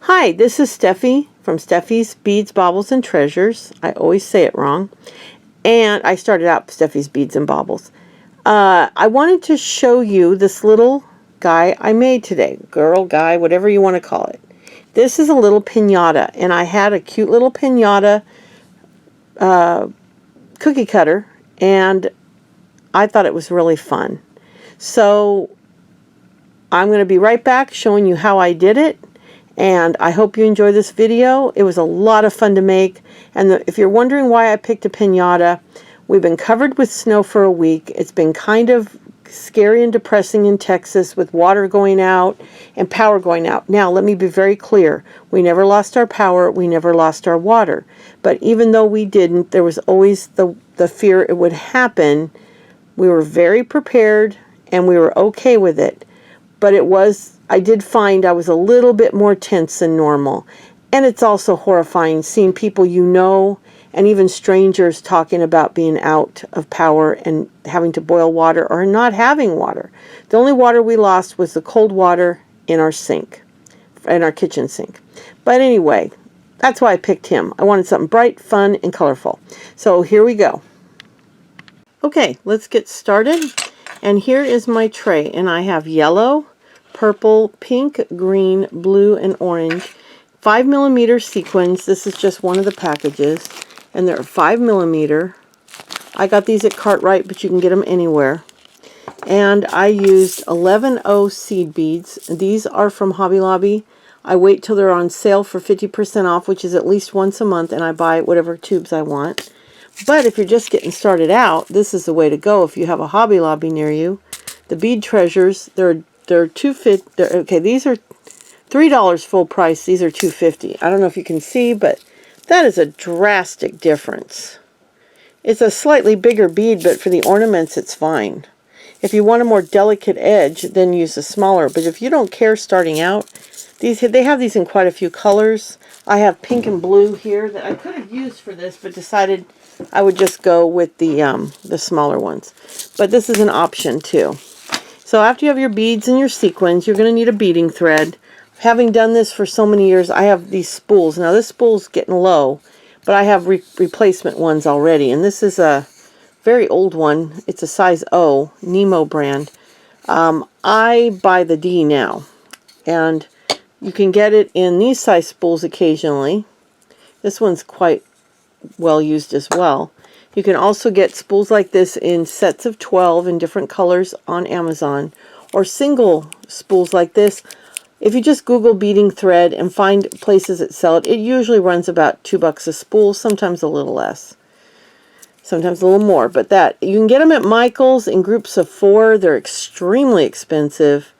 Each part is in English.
Hi, this is Steffi from Steffi's Beads, Baubles, and Treasures. I always say it wrong. And I started out Steffi's Beads and Baubles. I wanted to show you this little guy I made today. Girl, guy, whatever you want to call it. This is a little pinata. And I had a cute little pinata cookie cutter. And I thought it was really fun. So I'm going to be right back showing you how I did it. And I hope you enjoy this video. It was a lot of fun to make. And if you're wondering why I picked a pinata, we've been covered with snow for a week. It's been kind of scary and depressing in Texas with water going out and power going out. Now, let me be very clear. We never lost our power. We never lost our water. But even though we didn't, there was always the fear it would happen. We were very prepared and we were okay with it. But I did find I was a little bit more tense than normal. And it's also horrifying seeing people you know and even strangers talking about being out of power and having to boil water or not having water. The only water we lost was the cold water in our sink, in our kitchen sink. But anyway, that's why I picked him. I wanted something bright, fun, and colorful. So here we go. Okay, let's get started. And here is my tray. And I have yellow, purple, pink, green, blue, and orange. 5mm sequins. This is just one of the packages. And they're 5mm. I got these at Cartwright, but you can get them anywhere. And I used 11O seed beads. These are from Hobby Lobby. I wait till they're on sale for 50% off, which is at least once a month, and I buy whatever tubes I want. But if you're just getting started out, this is the way to go if you have a Hobby Lobby near you. The bead treasures, they're $2.50. Okay, these are $3 full price. These are $2.50. I don't know if you can see, but that is a drastic difference. It's a slightly bigger bead, but for the ornaments, it's fine. If you want a more delicate edge, then use a smaller. But if you don't care starting out, they have these in quite a few colors. I have pink and blue here that I could have used for this, but decided I would just go with the smaller ones. But this is an option too. So after you have your beads and your sequins, you're going to need a beading thread. Having done this for so many years, I have these spools. Now this spool's getting low, but I have replacement ones already. And this is a very old one. It's a size O, Nemo brand. I buy the D now. And you can get it in these size spools occasionally. This one's quite well used as well. You can also get spools like this in sets of 12 in different colors on Amazon, or single spools like this. If you just Google beading thread and find places that sell it, it usually runs about $2 a spool, sometimes a little less, sometimes a little more. But you can get them at Michael's in groups of 4. They're extremely expensive,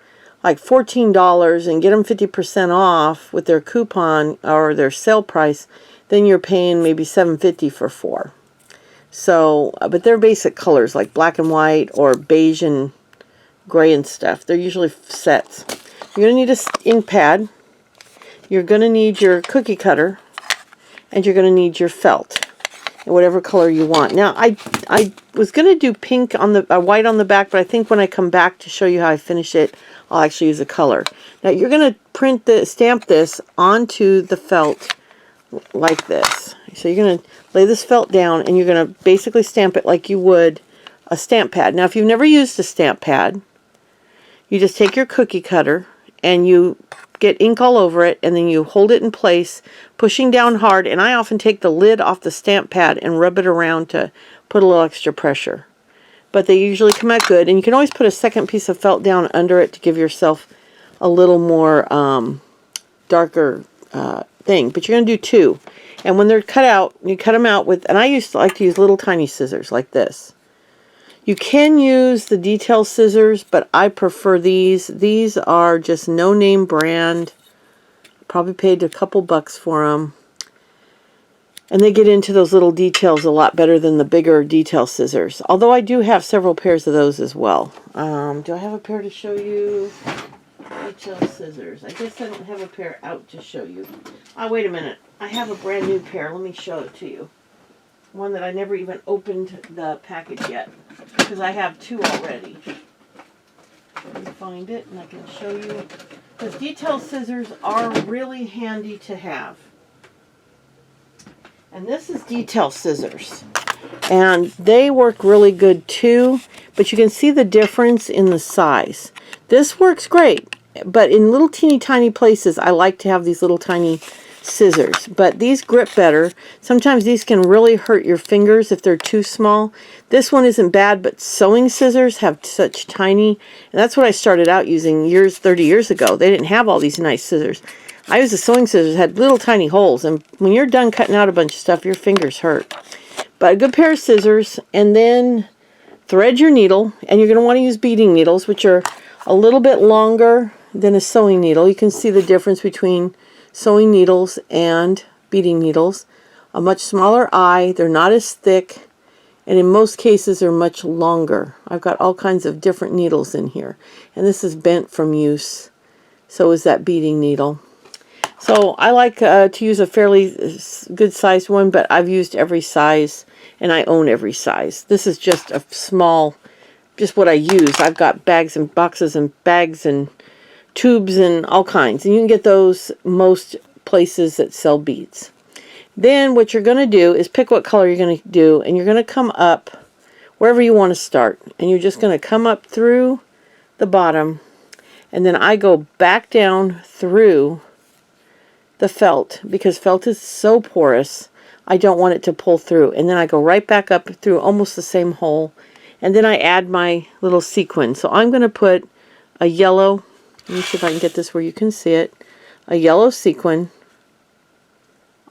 like $14, and get them 50% off with their coupon or their sale price. Then you're paying maybe $7.50 for 4. So, but they're basic colors like black and white or beige and gray and stuff. They're usually sets. You're going to need an ink pad. You're going to need your cookie cutter. And you're going to need your felt in whatever color you want. Now, I was going to do pink on the white on the back, but I think when I come back to show you how I finish it, I'll actually use a color. Now, you're going to stamp this onto the felt like this. So you're going to lay this felt down and you're going to basically stamp it like you would a stamp pad. Now if you've never used a stamp pad, you just take your cookie cutter and you get ink all over it and then you hold it in place, pushing down hard, and I often take the lid off the stamp pad and rub it around to put a little extra pressure. But they usually come out good, and you can always put a second piece of felt down under it to give yourself a little more darker thing. But you're going to do 2. And when they're cut out, you cut them out with, and I used to like to use little tiny scissors like this. You can use the detail scissors, but I prefer these. These are just no-name brand. Probably paid a couple bucks for them. And they get into those little details a lot better than the bigger detail scissors. Although I do have several pairs of those as well. Do I have a pair to show you? Detail scissors. I guess I don't have a pair out to show you. Oh, wait a minute. I have a brand new pair. Let me show it to you. One that I never even opened the package yet, because I have 2 already. Let me find it and I can show you Because detail scissors are really handy to have. And this is detail scissors. And they work really good too, but you can see the difference in the size. This works great, but in little teeny tiny places, I like to have these little tiny scissors. But these grip better. Sometimes these can really hurt your fingers if they're too small. This one isn't bad, but sewing scissors have such tiny, and that's what I started out using 30 years ago. They didn't have all these nice scissors. I used the sewing scissors, had little tiny holes, and when you're done cutting out a bunch of stuff, your fingers hurt. But a good pair of scissors, and then thread your needle, and you're going to want to use beading needles, which are a little bit longer than a sewing needle. You can see the difference between sewing needles and beading needles. A much smaller eye, they're not as thick, and in most cases they're much longer. I've got all kinds of different needles in here, and this is bent from use. So is that beading needle. So I like to use a fairly good sized one, but I've used every size, and I own every size. This is just a small, just what I use. I've got bags and boxes and bags and tubes and all kinds, and you can get those most places that sell beads. Then what you're going to do is pick what color you're going to do, and you're going to come up wherever you want to start, and you're just going to come up through the bottom, and then I go back down through the felt, because felt is so porous, I don't want it to pull through, and then I go right back up through almost the same hole, and then I add my little sequin. So I'm going to put a yellow, let me see if I can get this where you can see it, a yellow sequin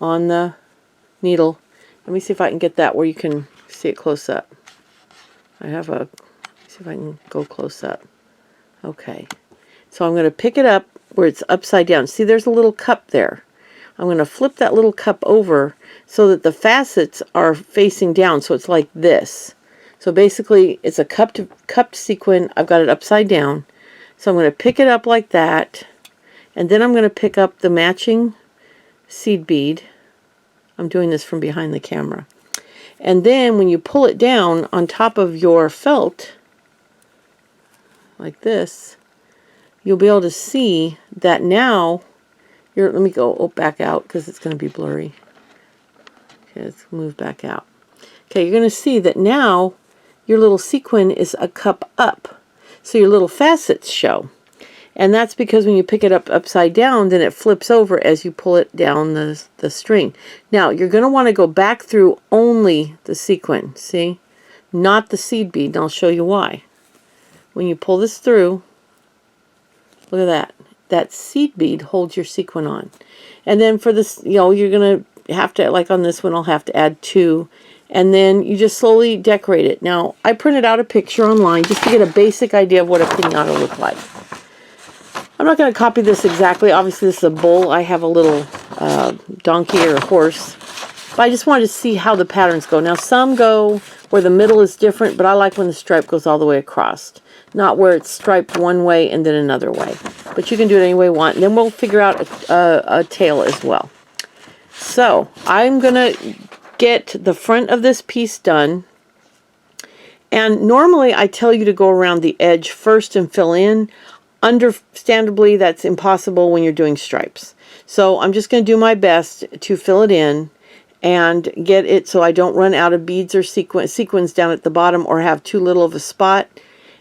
on the needle. Let me see if I can get that where you can see it close up. I have a, see if I can go close up. Okay, so I'm going to pick it up where it's upside down. See, there's a little cup there. I'm going to flip that little cup over so that the facets are facing down, so it's like this. So basically it's a cupped sequin. I've got it upside down. So I'm going to pick it up like that, and then I'm going to pick up the matching seed bead. I'm doing this from behind the camera. And then when you pull it down on top of your felt, like this, you'll be able to see that now, let me go back out because it's going to be blurry. Okay, let's move back out. Okay, you're going to see that now your little sequin is a cup up. So your little facets show. And that's because when you pick it up upside down, then it flips over as you pull it down the string. Now, you're going to want to go back through only the sequin, see? Not the seed bead, and I'll show you why. When you pull this through, look at that. That seed bead holds your sequin on. And then for this, you're going to have to, like on this one, I'll have to add 2. And then you just slowly decorate it. Now, I printed out a picture online just to get a basic idea of what a pinata looked like. I'm not going to copy this exactly. Obviously, this is a bull. I have a little donkey or a horse. But I just wanted to see how the patterns go. Now, some go where the middle is different, but I like when the stripe goes all the way across. Not where it's striped one way and then another way. But you can do it any way you want. And then we'll figure out a tail as well. So, I'm going to get the front of this piece done, and normally I tell you to go around the edge first and fill in. Understandably, that's impossible when you're doing stripes, so I'm just going to do my best to fill it in and get it so I don't run out of beads or sequins down at the bottom or have too little of a spot.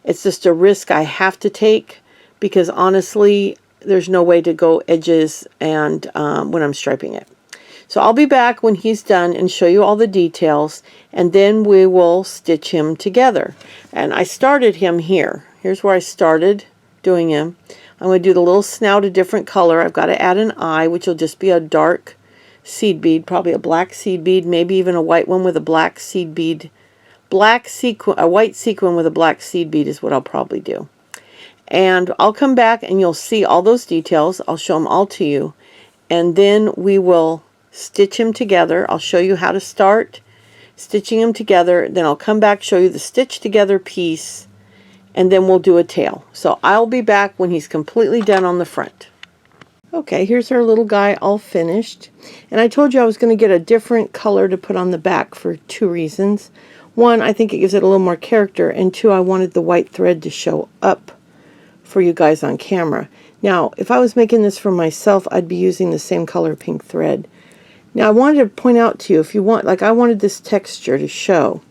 It's just a risk I have to take because honestly there's no way to go edges and when I'm striping it. So I'll be back when he's done and show you all the details, and then we will stitch him together. And I started him here. Here's where I started doing him. I'm going to do the little snout a different color. I've got to add an eye, which will just be a dark seed bead, probably a black seed bead, maybe even a white one with a black seed bead. A white sequin with a black seed bead is what I'll probably do. And I'll come back and you'll see all those details. I'll show them all to you. And then we will stitch him together. I'll show you how to start stitching them together. Then I'll come back, show you the stitch together piece, and then we'll do a tail. So I'll be back when he's completely done on the front. Okay, here's our little guy all finished. And I told you I was going to get a different color to put on the back for 2 reasons. 1, I think it gives it a little more character, and 2, I wanted the white thread to show up for you guys on camera. Now, if I was making this for myself, I'd be using the same color pink thread. Now, I wanted to point out to you, if you want, like I wanted this texture to show.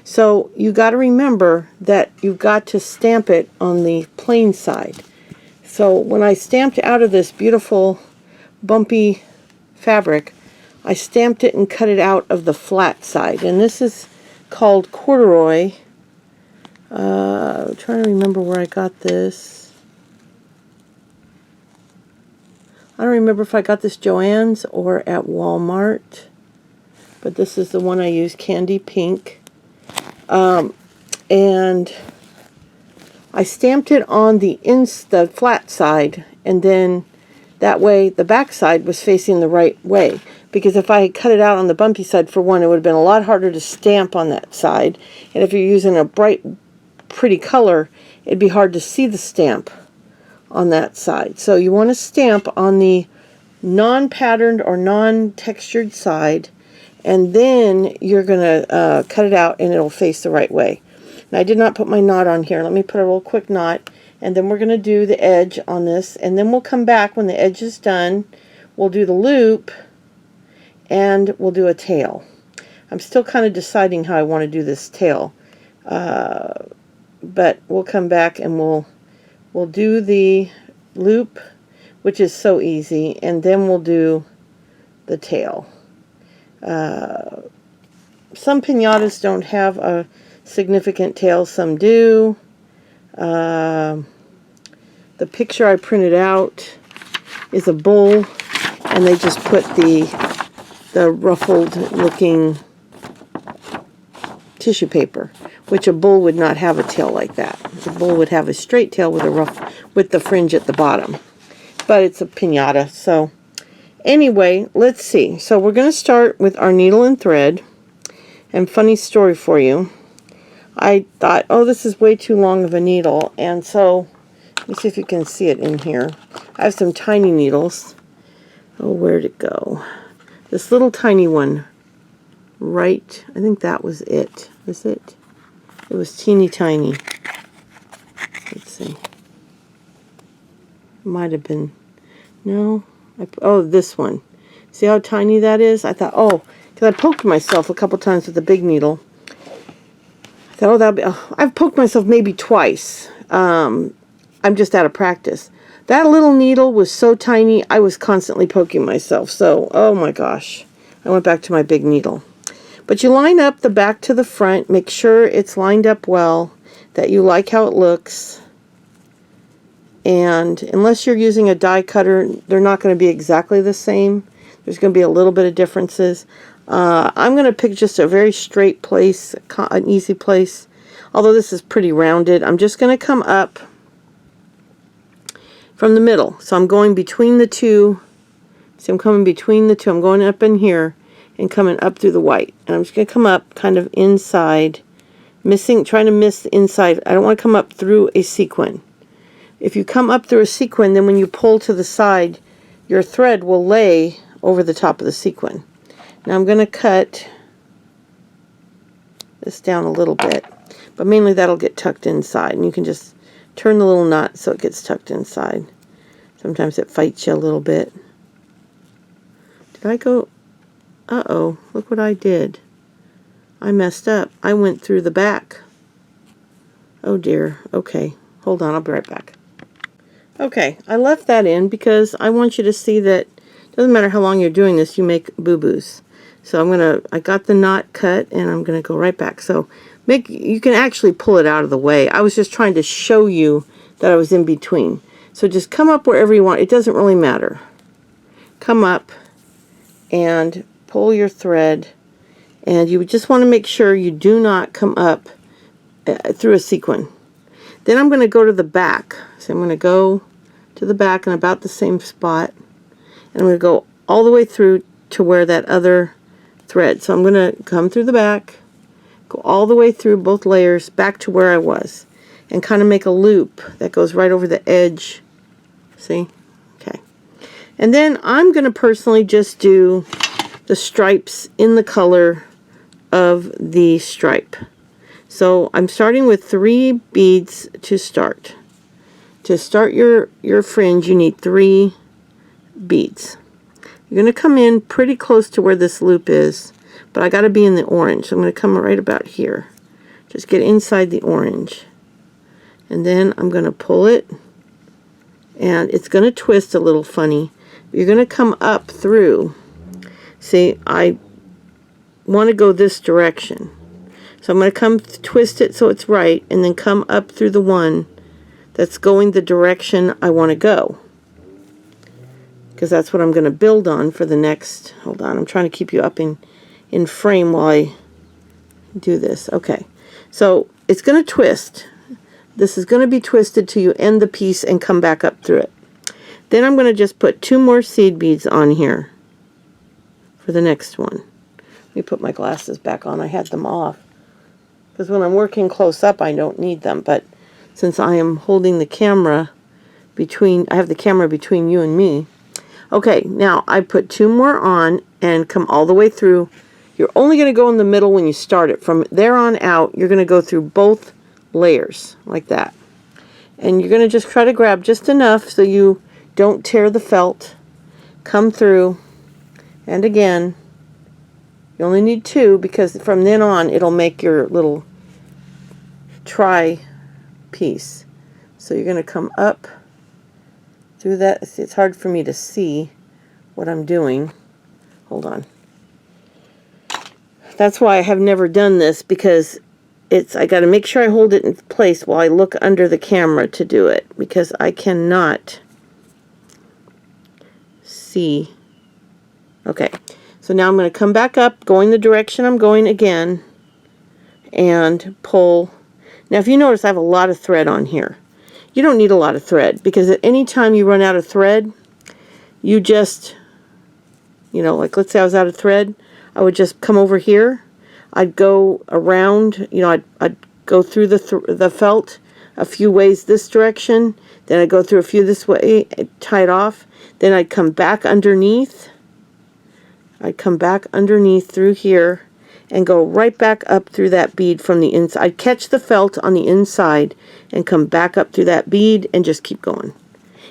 So you got to remember that you've got to stamp it on the plain side. So when I stamped out of this beautiful bumpy fabric, I stamped it and cut it out of the flat side. And this is called corduroy. I'm trying to remember where I got this. I don't remember if I got this Joann's or at Walmart. But this is the one I used, Candy Pink. And I stamped it on the flat side, and then that way the back side was facing the right way. Because if I had cut it out on the bumpy side, for one, it would have been a lot harder to stamp on that side. And if you're using a bright, pretty color, it'd be hard to see the stamp on that side. So you want to stamp on the non-patterned or non-textured side, and then you're going to cut it out and it'll face the right way. Now, I did not put my knot on here. Let me put a real quick knot, and then we're going to do the edge on this, and then we'll come back when the edge is done. We'll do the loop, and we'll do a tail. I'm still kind of deciding how I want to do this tail, but we'll come back and we'll do the loop, which is so easy, and then we'll do the tail. Some piñatas don't have a significant tail, some do. The picture I printed out is a bull, and they just put the ruffled looking tissue paper, which a bull would not have a tail like that. The bull would have a straight tail with the fringe at the bottom. But it's a piñata, so anyway, let's see. So we're going to start with our needle and thread. And funny story for you, I thought, oh, this is way too long of a needle, and so let me see if you can see it in here. I have some tiny needles. Oh, where'd it go? This little tiny one, right? I think that was it. Was it? It was teeny tiny. Let's see. Might have been. No. Oh, this one. See how tiny that is? I thought, oh, because I poked myself a couple times with a big needle. I thought, oh, that'll be. Oh, I've poked myself maybe twice. I'm just out of practice. That little needle was so tiny, I was constantly poking myself. So, oh my gosh. I went back to my big needle. But you line up the back to the front. Make sure it's lined up well, that you like how it looks. And unless you're using a die cutter, they're not going to be exactly the same. There's going to be a little bit of differences. I'm going to pick just a very straight place, an easy place. Although this is pretty rounded, I'm just going to come up from the middle. So I'm going between the two. See, I'm coming between the two. I'm going up in here and coming up through the white. And I'm just going to come up kind of inside, trying to miss the inside. I don't want to come up through a sequin. If you come up through a sequin, then when you pull to the side, your thread will lay over the top of the sequin. Now I'm going to cut this down a little bit, but mainly that'll get tucked inside, and you can just turn the little knot so it gets tucked inside. Sometimes it fights you a little bit. Did I go? Uh-oh, look what I did. I messed up. I went through the back. Oh dear. Okay, hold on, I'll be right back. Okay, I left that in because I want you to see that it doesn't matter how long you're doing this, you make boo-boos. So I got the knot cut, and I'm gonna go right back. So you can actually pull it out of the way. I was just trying to show you that I was in between. So just come up wherever you want. It doesn't really matter. Come up and pull your thread, and you just want to make sure you do not come up through a sequin. Then I'm going to go to the back. So I'm going to go to the back in about the same spot, and I'm going to go all the way through to where that other thread. So I'm going to come through the back, go all the way through both layers back to where I was, and kind of make a loop that goes right over the edge. See? Okay. And then I'm going to personally just do the stripes in the color of the stripe. So I'm starting with 3 beads to start. to start your fringe, you need 3 beads. You're going to come in pretty close to where this loop is, but I got to be in the orange, so I'm going to come right about here. Just get inside the orange. And then I'm going to pull it, and it's going to twist a little funny. You're going to come up through. See, I want to go this direction. So I'm going to come twist it so it's right, and then come up through the one that's going the direction I want to go. Because that's what I'm going to build on for the next, hold on, I'm trying to keep you up in frame while I do this. Okay, so it's going to twist. This is going to be twisted till you end the piece and come back up through it. Then I'm going to just put 2 more seed beads on here for the next one. Let me put my glasses back on. I had them off. Because when I'm working close up, I don't need them. But since I am holding the camera I have the camera between you and me. Okay, now I put 2 more on and come all the way through. You're only going to go in the middle when you start it. From there on out, you're going to go through both layers like that. And you're going to just try to grab just enough so you don't tear the felt. Come through. And again, you only need 2 because from then on it'll make your little tri piece. So you're going to come up through that. It's hard for me to see what I'm doing. Hold on. That's why I have never done this, because I got to make sure I hold it in place while I look under the camera to do it, because I cannot see. Okay, so now I'm going to come back up, going the direction I'm going again, and pull. Now if you notice, I have a lot of thread on here. You don't need a lot of thread, because at any time you run out of thread, you just, like let's say I was out of thread, I would just come over here. I'd go around, I'd go through the felt a few ways this direction, then I'd go through a few this way, tie it off, then I'd come back underneath. I'd come back underneath through here and go right back up through that bead from the inside. I'd catch the felt on the inside and come back up through that bead and just keep going.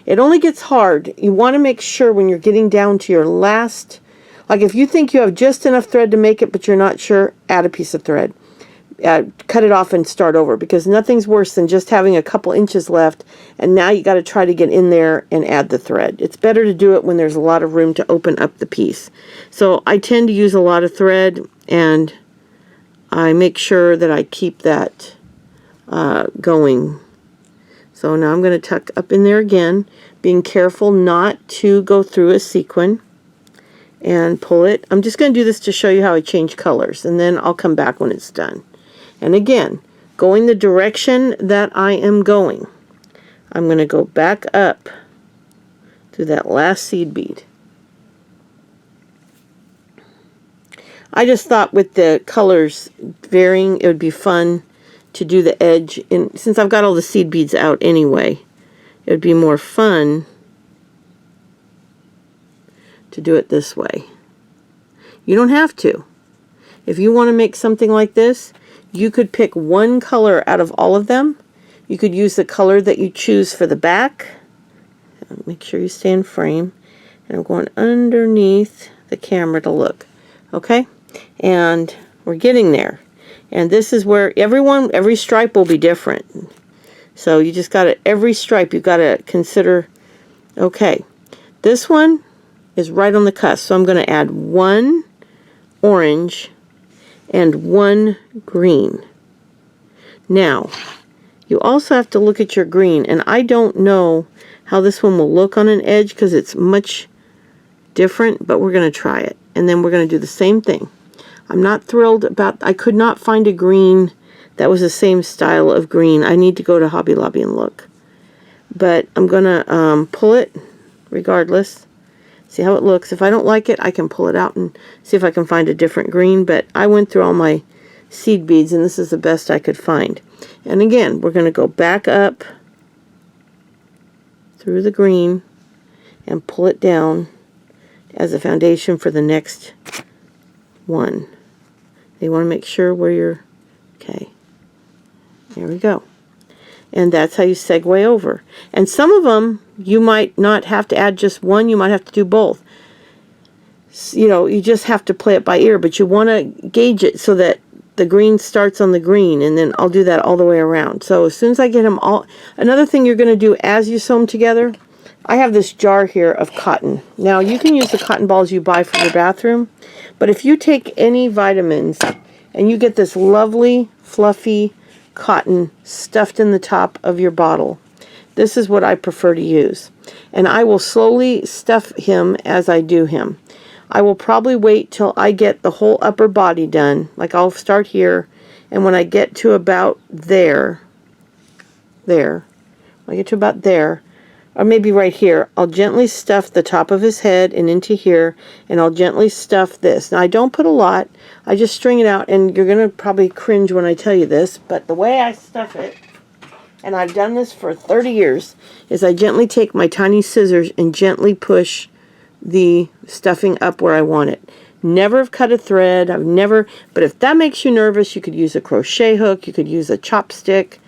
It only gets hard. You want to make sure when you're getting down to your last, like if you think you have just enough thread to make it but you're not sure, add a piece of thread. Cut it off and start over, because nothing's worse than just having a couple inches left and now you got to try to get in there and add the thread. It's better to do it when there's a lot of room to open up the piece. So I tend to use a lot of thread, and I make sure that I keep that going. So now I'm going to tuck up in there again, being careful not to go through a sequin, and pull it. I'm just going to do this to show you how I change colors, and then I'll come back when it's done. And again, going the direction that I am going, I'm going to go back up to that last seed bead. I just thought with the colors varying, it would be fun to do the edge. Since I've got all the seed beads out anyway, it would be more fun to do it this way. You don't have to. If you want to make something like this, you could pick one color out of all of them. You could use the color that you choose for the back. Make sure you stay in frame. And I'm going underneath the camera to look. Okay? And we're getting there. And this is where every stripe will be different. So you just got to, every stripe you've got to consider, okay, this one is right on the cusp. So I'm going to add 1 orange and 1 green. Now, you also have to look at your green, and I don't know how this one will look on an edge because it's much different, but we're going to try it. And then we're going to do the same thing. I'm not thrilled about, I could not find a green that was the same style of green. I need to go to Hobby Lobby and look. But I'm going to pull it regardless. See how it looks. If I don't like it, I can pull it out and see if I can find a different green. But I went through all my seed beads, and this is the best I could find. And again, we're going to go back up through the green and pull it down as a foundation for the next one. You want to make sure where you're, okay, there we go. And that's how you segue over. And some of them, you might not have to add just one, you might have to do both. You know, you just have to play it by ear, but you want to gauge it so that the green starts on the green, and then I'll do that all the way around. So as soon as I get them all, another thing you're going to do as you sew them together, I have this jar here of cotton. Now you can use the cotton balls you buy for your bathroom, but if you take any vitamins and you get this lovely, fluffy cotton stuffed in the top of your bottle, this is what I prefer to use. And I will slowly stuff him as I do him. I will probably wait till I get the whole upper body done. Like I'll start here, and when I get to about there, when I get to about there, or maybe right here, I'll gently stuff the top of his head and into here, and I'll gently stuff this. Now I don't put a lot, I just string it out, and you're going to probably cringe when I tell you this, but the way I stuff it, and I've done this for 30 years, is I gently take my tiny scissors and gently push the stuffing up where I want it. Never have cut a thread, I've never, but if that makes you nervous, you could use a crochet hook, you could use a chopstick,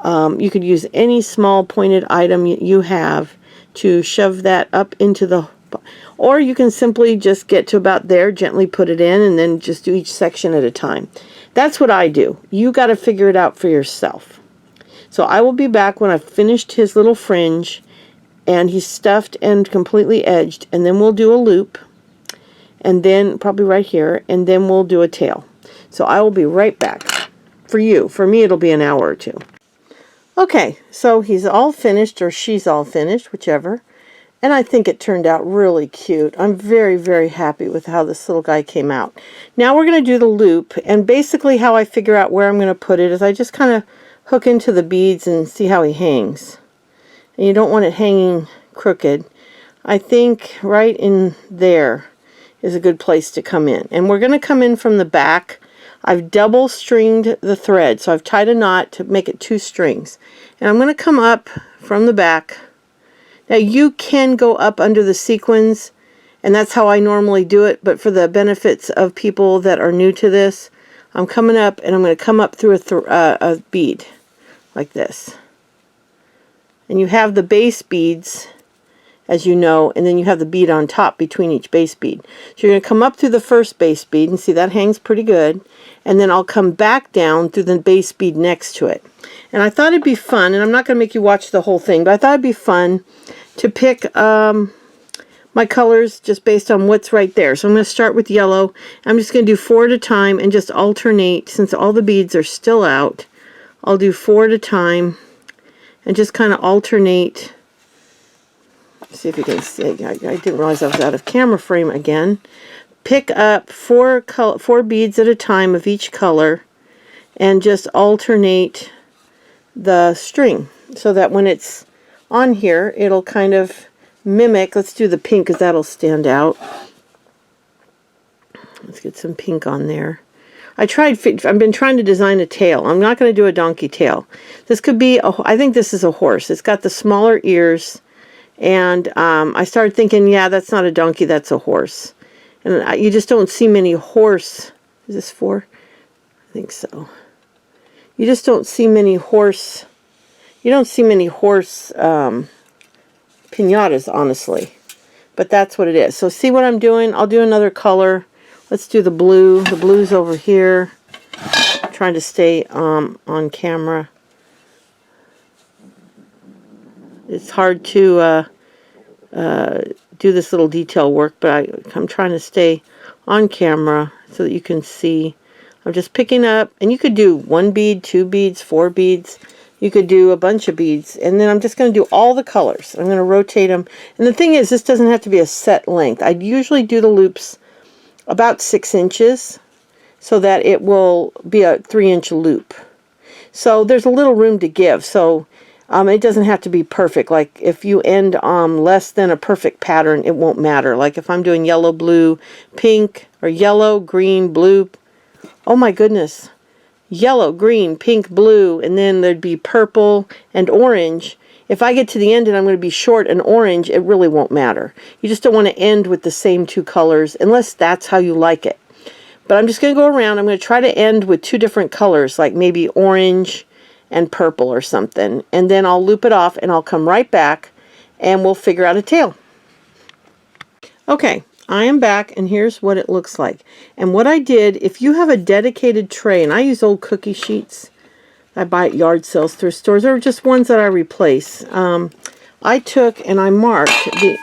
you could use any small pointed item you have to shove that up into the, or you can simply just get to about there, gently put it in, and then just do each section at a time. That's what I do. You got to figure it out for yourself. So I will be back when I've finished his little fringe and he's stuffed and completely edged, and then we'll do a loop, and then probably right here, and then we'll do a tail. So I will be right back. For you. For me, it'll be an hour or two. Okay, so he's all finished, or she's all finished, whichever. And I think it turned out really cute. I'm very, very happy with how this little guy came out. Now we're going to do the loop, and basically how I figure out where I'm going to put it is I just kind of hook into the beads and see how he hangs. And you don't want it hanging crooked. I think right in there is a good place to come in. And we're going to come in from the back. I've double stringed the thread, so I've tied a knot to make it 2 strings. And I'm going to come up from the back. Now you can go up under the sequins, and that's how I normally do it, but for the benefits of people that are new to this, I'm coming up, and I'm going to come up through a bead like this. And you have the base beads, as you know, and then you have the bead on top between each base bead. So you're going to come up through the first base bead, and see that hangs pretty good, and then I'll come back down through the base bead next to it. And I thought it'd be fun, and I'm not going to make you watch the whole thing, but I thought it'd be fun to pick my colors just based on what's right there. So I'm going to start with yellow. I'm just going to do 4 at a time and just alternate. Since all the beads are still out, I'll do 4 at a time and just kind of alternate. See if you can see. I didn't realize I was out of camera frame again. Pick up 4 beads at a time of each color and just alternate the string so that when it's on here, it'll kind of mimic. Let's do the pink because that'll stand out. Let's get some pink on there. I've been trying to design a tail. I'm not going to do a donkey tail. This could be, I think this is a horse. It's got the smaller ears. And I started thinking, yeah, that's not a donkey, that's a horse. And you just don't see many horse. Is this 4? I think so. You just don't see many horse. You don't see many horse pinatas, honestly. But that's what it is. So see what I'm doing? I'll do another color. Let's do the blue. The blue's over here. I'm trying to stay on camera. It's hard to do this little detail work, but I'm trying to stay on camera so that you can see. I'm just picking up, and you could do 1 bead, 2 beads, 4 beads. You could do a bunch of beads, and then I'm just going to do all the colors. I'm going to rotate them. And the thing is, this doesn't have to be a set length. I usually do the loops about 6 inches so that it will be a 3-inch loop. So there's a little room to give. So it doesn't have to be perfect. Like if you end less than a perfect pattern, it won't matter. Like if I'm doing yellow, blue, pink, or yellow, green, blue. Oh my goodness. Yellow, green, pink, blue, and then there'd be purple and orange. If I get to the end and I'm going to be short and orange, it really won't matter. You just don't want to end with the same 2 colors unless that's how you like it. But I'm just going to go around. I'm going to try to end with 2 different colors, like maybe orange and purple or something. And then I'll loop it off and I'll come right back and we'll figure out a tail. Okay, I am back and here's what it looks like. And what I did, if you have a dedicated tray, and I use old cookie sheets I buy at yard sales, thrift stores, or just ones that I replace. I took and I marked the,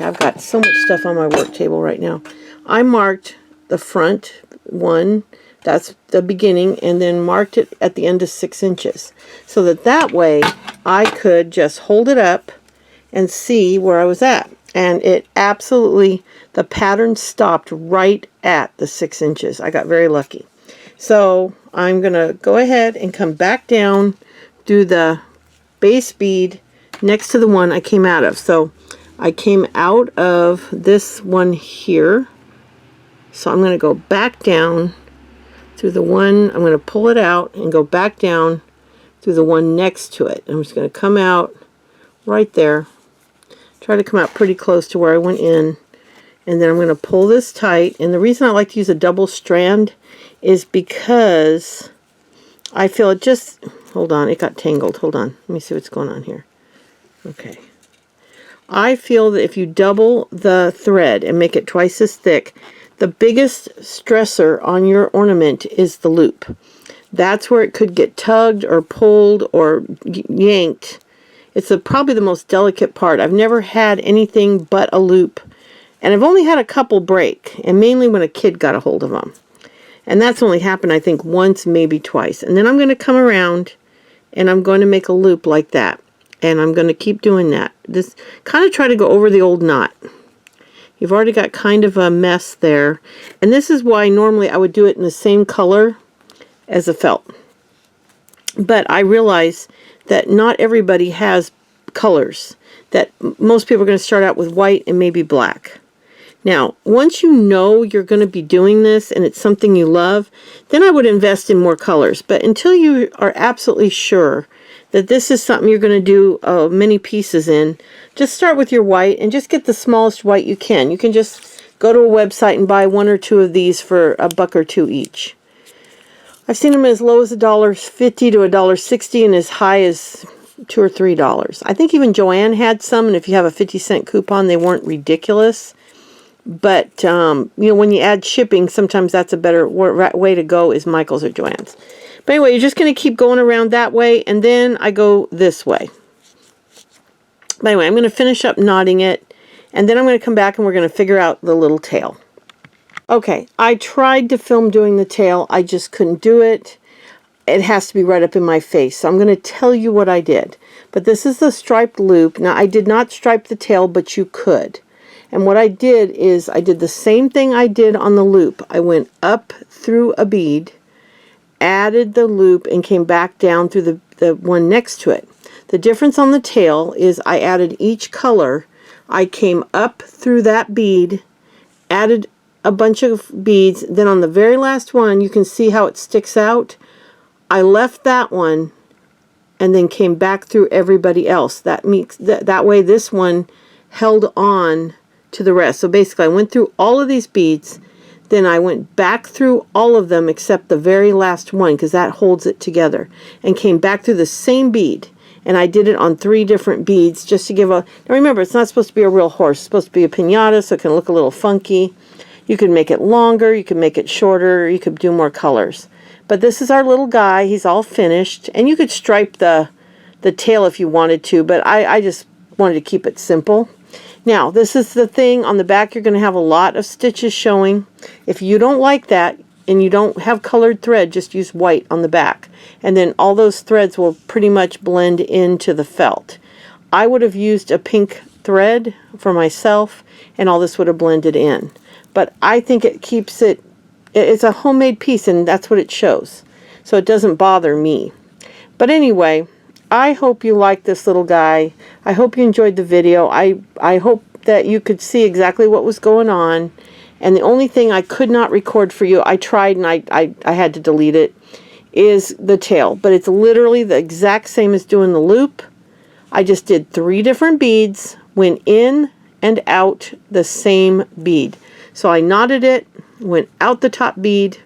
I've got so much stuff on my work table right now. I marked the front one, that's the beginning, and then marked it at the end of 6 inches. So that way I could just hold it up and see where I was at. And it absolutely, the pattern stopped right at the 6 inches. I got very lucky. So I'm going to go ahead and come back down, do the base bead next to the one I came out of. So I came out of this one here. So I'm going to go back down through the one, I'm going to pull it out and go back down through the one next to it. I'm just going to come out right there. Try to come out pretty close to where I went in. And then I'm going to pull this tight. And the reason I like to use a double strand is because I feel it just, hold on, it got tangled. Hold on. Let me see what's going on here. Okay. I feel that if you double the thread and make it twice as thick, the biggest stressor on your ornament is the loop. That's where it could get tugged or pulled or yanked. It's probably the most delicate part. I've never had anything but a loop. And I've only had a couple break, and mainly when a kid got a hold of them. And that's only happened, I think, once, maybe twice. And then I'm going to come around, and I'm going to make a loop like that. And I'm going to keep doing that. Just kind of try to go over the old knot. You've already got kind of a mess there. And this is why normally I would do it in the same color as the felt. But I realize that not everybody has colors. That most people are going to start out with white and maybe black. Now, once you know you're going to be doing this and it's something you love, then I would invest in more colors. But until you are absolutely sure that this is something you're going to do many pieces in, just start with your white and just get the smallest white you can. You can just go to a website and buy 1 or 2 of these for $1 or $2 each. I've seen them as low as $1.50 to $1.60 and as high as $2 or $3. I think even Joann had some, and if you have a 50-cent coupon, they weren't ridiculous. But, you know, when you add shipping, sometimes that's a better way to go is Michael's or Joann's. But anyway, you're just going to keep going around that way, and then I go this way. But anyway, I'm going to finish up knotting it, and then I'm going to come back and we're going to figure out the little tail. Okay, I tried to film doing the tail. I just couldn't do it. It has to be right up in my face. So I'm going to tell you what I did. But this is the striped loop. Now, I did not stripe the tail, but you could. And what I did is I did the same thing I did on the loop. I went up through a bead, added the loop, and came back down through the one next to it. The difference on the tail is I added each color. I came up through that bead, added a bunch of beads. Then on the very last one, you can see how it sticks out. I left that one and then came back through everybody else. That way this one held on to the rest. So basically I went through all of these beads, then I went back through all of them except the very last one because that holds it together, and came back through the same bead. And I did it on 3 different beads just to give a... Now remember, it's not supposed to be a real horse. It's supposed to be a pinata, so it can look a little funky. You can make it longer, you can make it shorter, you could do more colors. But this is our little guy. He's all finished. And you could stripe the tail if you wanted to, but I just wanted to keep it simple. Now, this is the thing. On the back, you're going to have a lot of stitches showing. If you don't like that and you don't have colored thread, just use white on the back. And then all those threads will pretty much blend into the felt. I would have used a pink thread for myself, and all this would have blended in. But I think it keeps it, it's a homemade piece, and that's what it shows. So it doesn't bother me. But anyway, I hope you liked this little guy. I hope you enjoyed the video. I hope that you could see exactly what was going on. And the only thing I could not record for you, I tried and I had to delete it, is the tail. But it's literally the exact same as doing the loop. I just did 3 different beads, went in and out the same bead. So I knotted it, went out the top bead,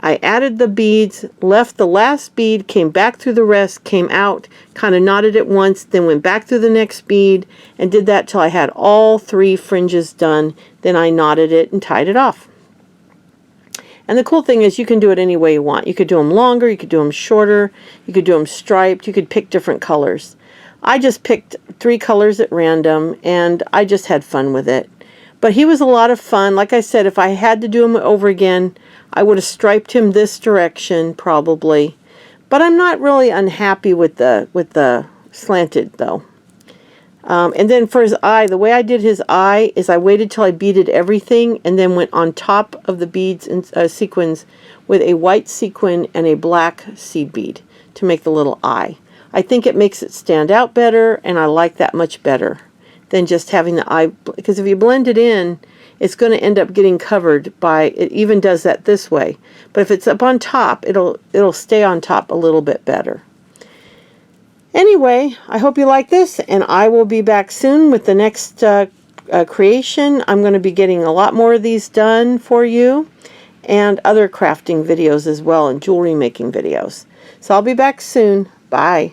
I added the beads, left the last bead, came back through the rest, came out, kind of knotted it once, then went back through the next bead, and did that till I had all 3 fringes done. Then I knotted it and tied it off. And the cool thing is you can do it any way you want. You could do them longer, you could do them shorter, you could do them striped, you could pick different colors. I just picked 3 colors at random, and I just had fun with it. But he was a lot of fun. Like I said, if I had to do him over again, I would have striped him this direction probably. But I'm not really unhappy with the slanted though. And then for his eye, the way I did his eye is I waited till I beaded everything and then went on top of the beads and sequins with a white sequin and a black seed bead to make the little eye. I think it makes it stand out better, and I like that much better than just having the eye, because if you blend it in, it's going to end up getting covered by, it even does that this way. But if it's up on top, it'll stay on top a little bit better. Anyway, I hope you like this, and I will be back soon with the next creation. I'm going to be getting a lot more of these done for you, and other crafting videos as well, and jewelry making videos. So I'll be back soon. Bye.